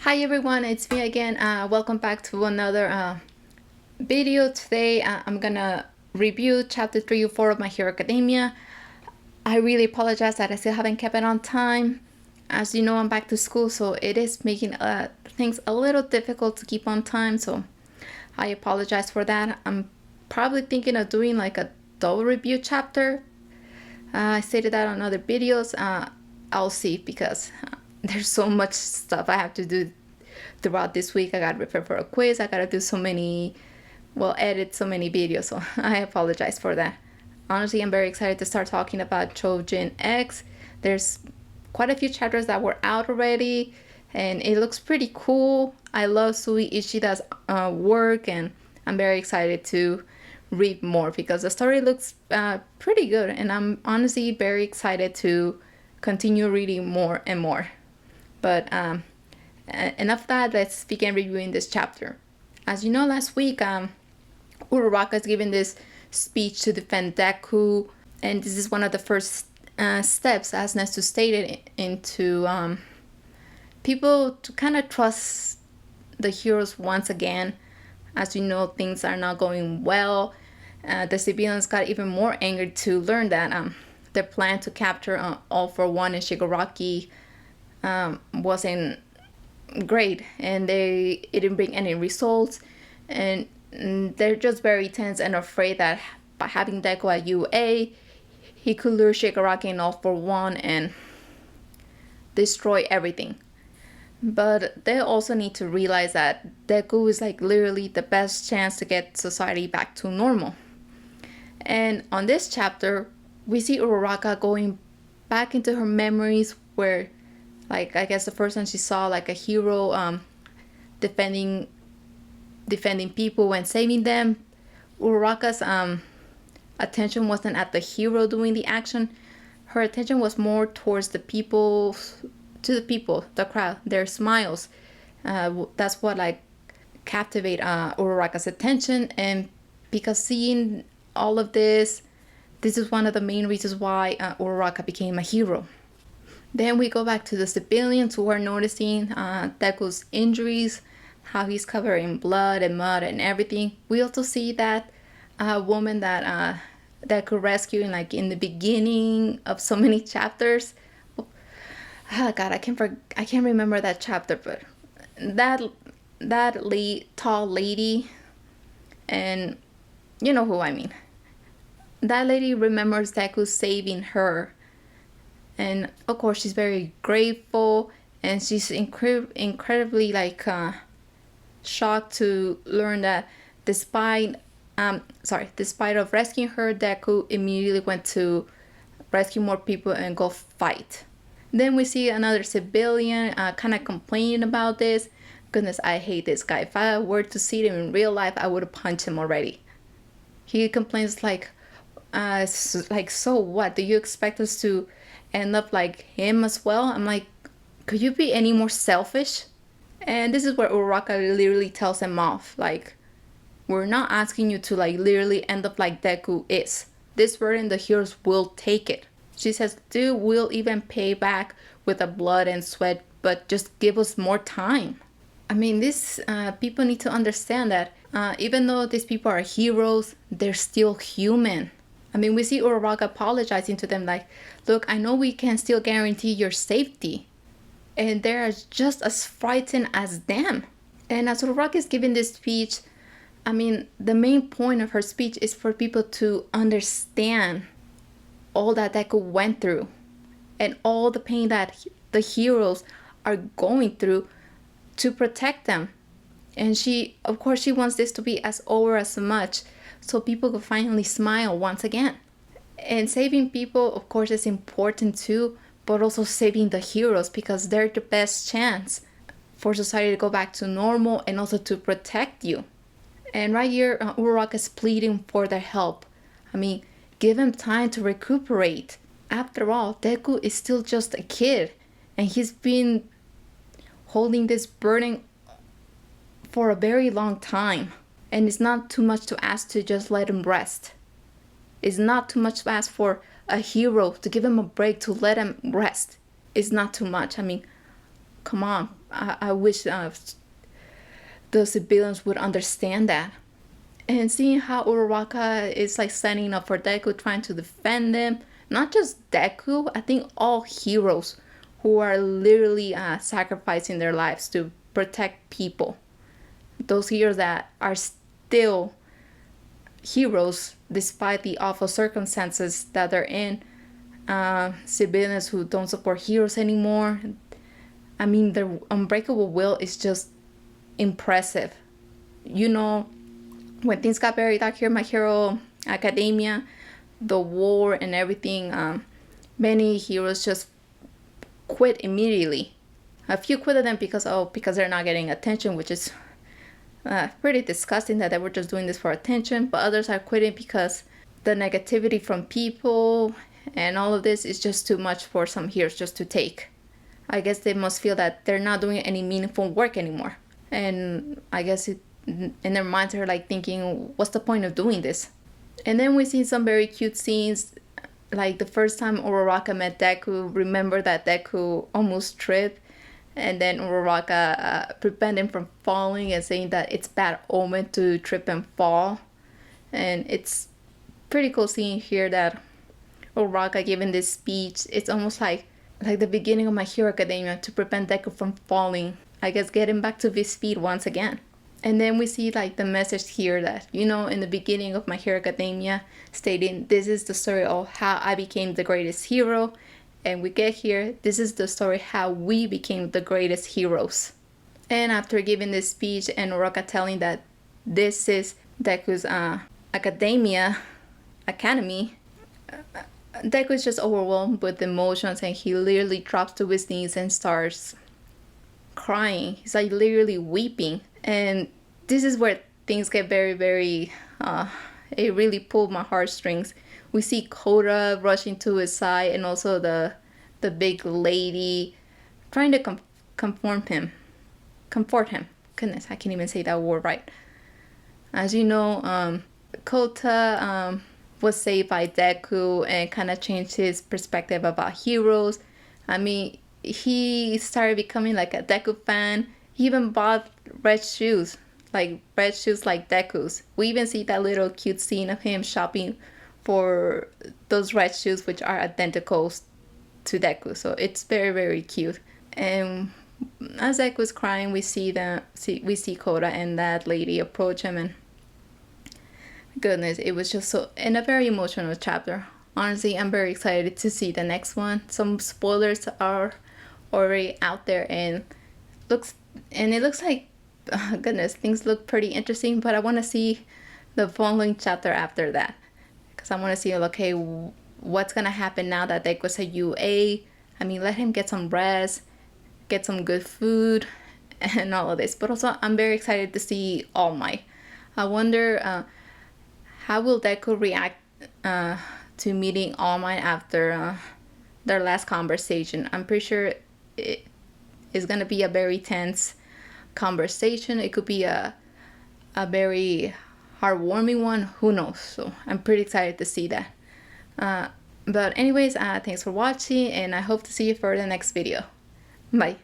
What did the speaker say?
Hi everyone, it's me again. Welcome back to another video. Today I'm gonna review chapter 3 or 4 of My Hero Academia. I really apologize that I still haven't kept it on time. As you know, I'm back to school, so it is making things a little difficult to keep on time, so I apologize for that. I'm probably thinking of doing like a double review chapter. I stated that on other videos. I'll see because there's so much stuff I have to do throughout this week. I gotta prepare for a quiz. I gotta do edit so many videos. So I apologize for that. Honestly, I'm very excited to start talking about Chojin X. There's quite a few chapters that were out already, and it looks pretty cool. I love Sui Ishida's work, and I'm very excited to read more because the story looks pretty good, and I'm honestly very excited to continue reading more and more. But enough of that, let's begin reviewing this chapter. As you know, last week Ururaka is giving this speech to defend Deku, and this is one of the first steps, as Nestu stated, into people to kind of trust the heroes once again. As you know, things are not going well. The civilians got even more angered to learn that their plan to capture All for One and Shigaraki wasn't great, and it didn't bring any results, and they're just very tense and afraid that by having Deku at UA, he could lure Shigaraki and All for One and destroy everything. But they also need to realize that Deku is like literally the best chance to get society back to normal. And on this chapter, we see Ururaka going back into her memories where, like, I guess the first time she saw like a hero defending people and saving them. Ururaka's attention wasn't at the hero doing the action. Her attention was more towards the people, the crowd, their smiles. That's what like captivate Ururaka's attention, and because seeing all of this is one of the main reasons why Ururaka became a hero. Then we go back to the civilians who are noticing Deku's injuries, how he's covered in blood and mud and everything. We also see that woman that Deku rescued in the beginning of so many chapters. Oh God, I can't remember that chapter, but that tall lady, and you know who I mean. That lady remembers Deku saving her, and of course she's very grateful, and she's incredibly shocked to learn that despite of rescuing her, Deku immediately went to rescue more people and go fight. Then we see another civilian kind of complaining about this. Goodness, I hate this guy. If I were to see him in real life, I would have punched him already. He complains so what? Do you expect us to end up like him as well? I'm like, could you be any more selfish? And this is where Ururaka literally tells him off. Like, we're not asking you to like literally end up like Deku is. This burden the heroes will take it. She says, dude, we'll even pay back with the blood and sweat, but just give us more time. I mean, these people need to understand that even though these people are heroes, they're still human. I mean, we see Ururaka apologizing to them like, look, I know we can still guarantee your safety. And they're just as frightened as them. And as Ururaka is giving this speech, I mean, the main point of her speech is for people to understand all that Deku went through and all the pain that the heroes are going through to protect them. And she wants this to be as over as much so people can finally smile once again. And saving people, of course, is important too, but also saving the heroes because they're the best chance for society to go back to normal and also to protect you. And right here, Ururaka is pleading for their help. I mean, give him time to recuperate. After all, Deku is still just a kid, and he's been holding this burden for a very long time. And it's not too much to ask to just let him rest. It's not too much to ask for a hero to give him a break, to let him rest. It's not too much. I mean, come on. I wish the civilians would understand that. And seeing how Ururaka is like standing up for Deku, trying to defend them. Not just Deku, I think all heroes who are literally sacrificing their lives to protect people. Those heroes that are still heroes despite the awful circumstances that they're in. Civilians who don't support heroes anymore. I mean, their unbreakable will is just impressive. You know, when things got very dark here in My Hero Academia, the war and everything, many heroes just quit immediately. A few quit them because they're not getting attention, which is pretty disgusting that they were just doing this for attention. But others are quitting because the negativity from people and all of this is just too much for some heroes just to take. I guess they must feel that they're not doing any meaningful work anymore. And I guess in their minds they're like thinking, what's the point of doing this? And then we see some very cute scenes. Like the first time Ururaka met Deku, remember that Deku almost tripped. And then Ururaka prevented him from falling and saying that it's bad omen to trip and fall. And it's pretty cool seeing here that Ururaka giving this speech. It's almost like the beginning of My Hero Academia to prevent Deku from falling. I guess getting back to his feet once again. And then we see like the message here that, you know, in the beginning of My Hero Academia, stating this is the story of how I became the greatest hero. And we get here, this is the story how we became the greatest heroes. And after giving this speech and Ururaka telling that this is Deku's academy, Deku is just overwhelmed with emotions and he literally drops to his knees and starts crying. He's like literally weeping. And this is where things get very, very, it really pulled my heartstrings. We see Koda rushing to his side and also the big lady trying to comfort him. Goodness, I can't even say that word right. As you know, Kota was saved by Deku and kind of changed his perspective about heroes. I mean, he started becoming like a Deku fan. He even bought red shoes like Deku's. We even see that little cute scene of him shopping for those red shoes, which are identical to Deku. So it's very, very cute. And as Deku's crying, we see Koda and that lady approach him, and goodness, it was just so in a very emotional chapter. Honestly, I'm very excited to see the next one. Some spoilers are already out there, and it looks like goodness, things look pretty interesting. But I want to see the following chapter after that, because I want to see, okay, what's gonna happen now that Deku's a UA. I mean, let him get some rest, get some good food, and all of this. But also, I'm very excited to see All Might. I wonder how will Deku react to meeting All Might after their last conversation. I'm pretty sure it is gonna be a very tense conversation. It could be a very heartwarming one. Who knows? So I'm pretty excited to see that. But anyways, thanks for watching, and I hope to see you for the next video. Bye.